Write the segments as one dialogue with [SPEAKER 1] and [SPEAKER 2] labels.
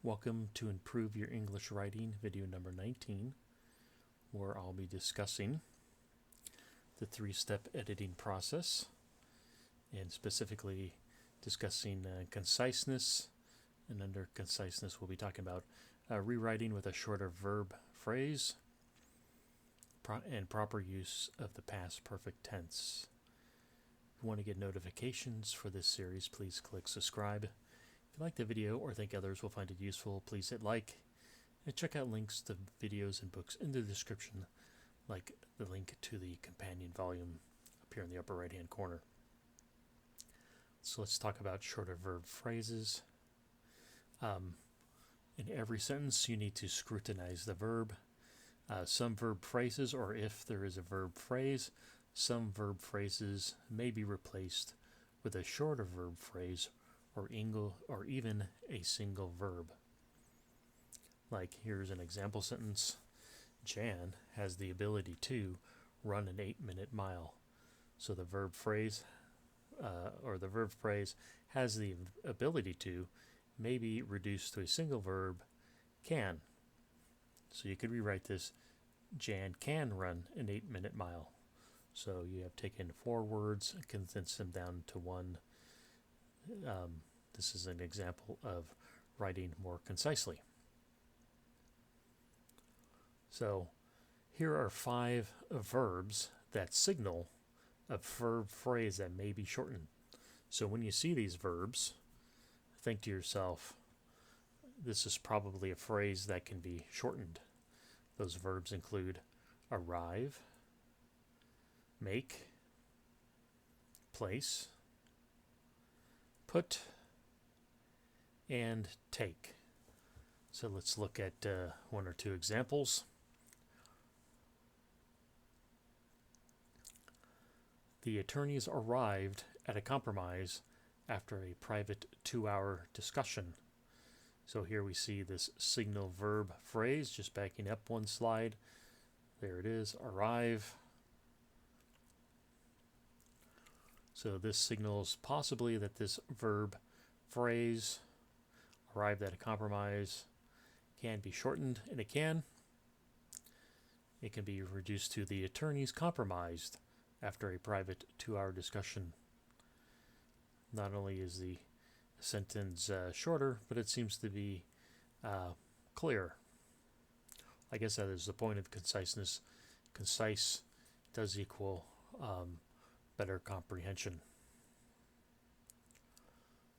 [SPEAKER 1] Welcome to Improve Your English Writing, video number 19, where I'll be discussing the three-step editing process and specifically discussing conciseness. And under conciseness, we'll be talking about rewriting with a shorter verb phrase and proper use of the past perfect tense. If you want to get notifications for this series, please click subscribe. If you like the video or think others will find it useful, please hit like and check out links to videos and books in the description, like the link to the companion volume up here in the upper right hand corner. So let's talk about shorter verb phrases. In every sentence you need to scrutinize the verb. Some verb phrases, or if there is a verb phrase, some verb phrases may be replaced with a shorter verb phrase or even a single verb. Like here's an example sentence. Jan has the ability to run an 8-minute mile. So the verb phrase has the ability to may be reduced to a single verb, can. So you could rewrite this, Jan can run an 8-minute mile. So you have taken 4 words and condensed them down to one. This is an example of writing more concisely. So here are 5 verbs that signal a verb phrase that may be shortened. So when you see these verbs, think to yourself, this is probably a phrase that can be shortened. Those verbs include arrive, make, place, put, and take. So let's look at 1 or 2 examples. The attorneys arrived at a compromise after a private 2-hour discussion. So here we see this signal verb phrase, just backing up one slide. There it is, arrive. So this signals possibly that this verb phrase, arrived at a compromise, can be shortened, and it can. It can be reduced to the attorneys compromised after a private 2-hour discussion. Not only is the sentence shorter, but it seems to be clear. I guess that is the point of conciseness. Concise does equal better comprehension.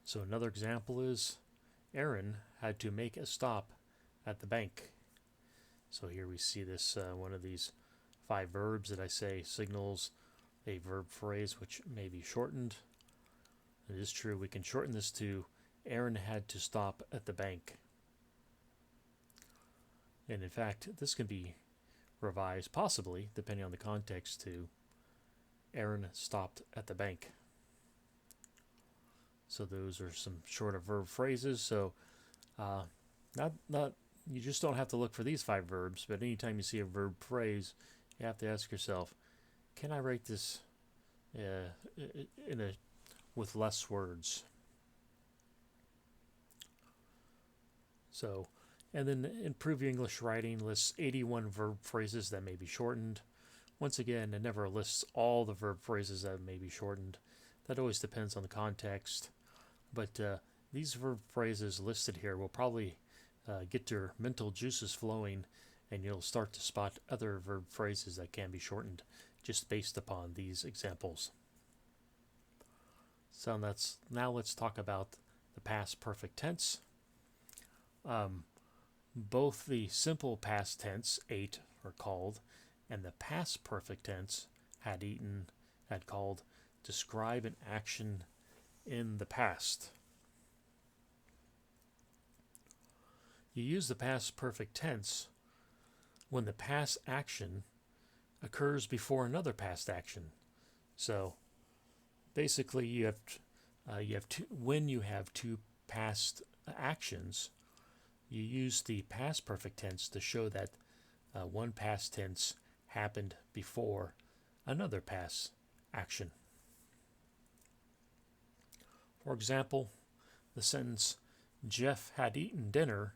[SPEAKER 1] So another example is Aaron had to make a stop at the bank. So here we see this, one of these 5 verbs that I say signals a verb phrase which may be shortened. It is true, we can shorten this to Aaron had to stop at the bank. And in fact, this can be revised, possibly, depending on the context, to Aaron stopped at the bank. So those are some shorter verb phrases. So you just don't have to look for these 5 verbs, but anytime you see a verb phrase, you have to ask yourself, can I write this with less words? So, and then Improve Your English Writing lists 81 verb phrases that may be shortened. Once again, it never lists all the verb phrases that may be shortened. That always depends on the context. But these verb phrases listed here will probably get your mental juices flowing, and you'll start to spot other verb phrases that can be shortened just based upon these examples. So now let's talk about the past perfect tense. Both the simple past tense, ate or called, and the past perfect tense, had eaten, had called, describe an action in the past. You use the past perfect tense when the past action occurs before another past action. So basically when you have 2 past actions, you use the past perfect tense to show that one past tense happened before another past action. For example, the sentence, Jeff had eaten dinner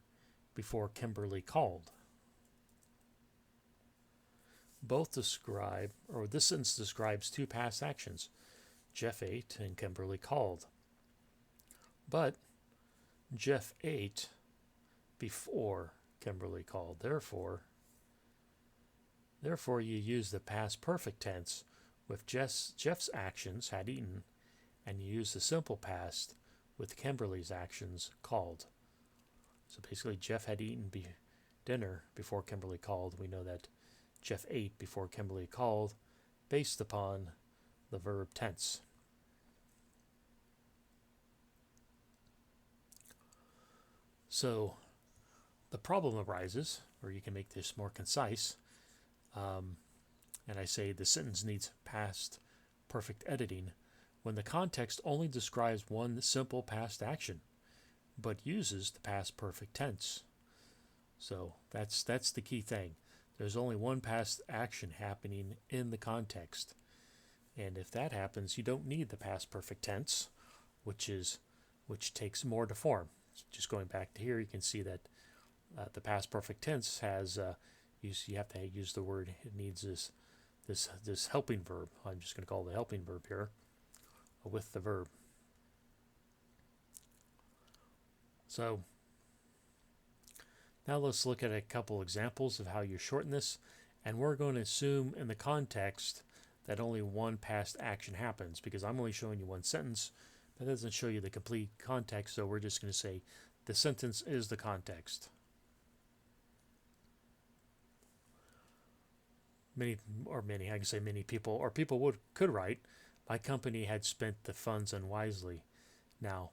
[SPEAKER 1] before Kimberly called. Both describe, or this sentence describes two past actions. Jeff ate and Kimberly called. But Jeff ate before Kimberly called. Therefore, you use the past perfect tense with Jeff's actions had eaten, and you use the simple past with Kimberly's actions called. So basically, Jeff had eaten dinner before Kimberly called. We know that Jeff ate before Kimberly called based upon the verb tense. So the problem arises, or you can make this more concise, and I say the sentence needs past perfect editing when the context only describes one simple past action, but uses the past perfect tense. So that's the key thing. There's only one past action happening in the context. And if that happens, you don't need the past perfect tense, which takes more to form. Just going back to here, you can see that the past perfect tense has you have to use the word. It needs this helping verb. I'm just going to call the helping verb here with the verb. So now let's look at a couple examples of how you shorten this, and we're going to assume in the context that only one past action happens, because I'm only showing you one sentence. That doesn't show you the complete context, so we're just going to say the sentence is the context. Many people could write, my company had spent the funds unwisely. Now,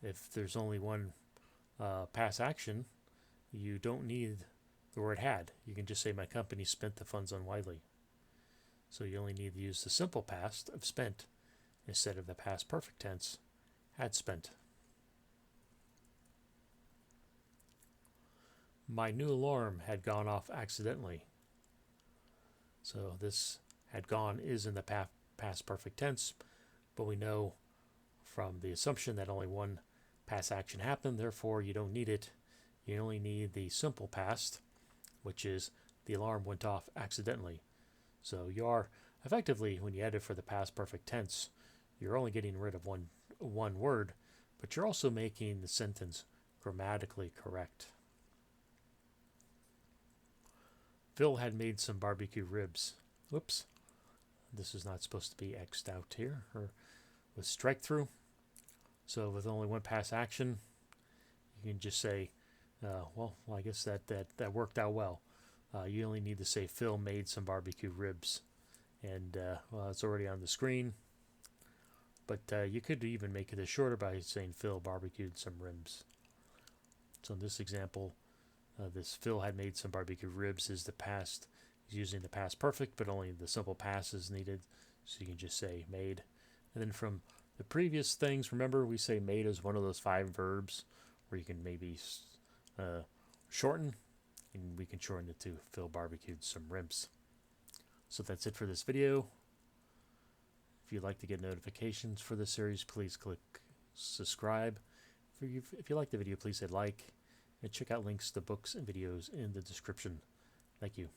[SPEAKER 1] if there's only one past action, you don't need the word had. You can just say my company spent the funds unwisely. So you only need to use the simple past of spent instead of the past perfect tense, had spent. My new alarm had gone off accidentally. So this had gone is in the past perfect tense, but we know from the assumption that only one past action happened, therefore you don't need it. You only need the simple past, which is the alarm went off accidentally. So you are effectively, when you edit for the past perfect tense, you're only getting rid of one word, but you're also making the sentence grammatically correct. Phil had made some barbecue ribs. Whoops. This is not supposed to be X'd out here, or with strike through. So with only one past action, you can just say, I guess that worked out well. You only need to say Phil made some barbecue ribs. And it's already on the screen. But you could even make it shorter by saying Phil barbecued some ribs. So in this example, this Phil had made some barbecue ribs is the past. He's using the past perfect, but only the simple past is needed. So you can just say made. And then from the previous things, remember we say made is one of those 5 verbs where you can maybe shorten, and we can shorten it to Phil barbecued some ribs. So that's it for this video. If you'd like to get notifications for this series, please click subscribe. If you like the video, please hit like, and check out links to books and videos in the description. Thank you.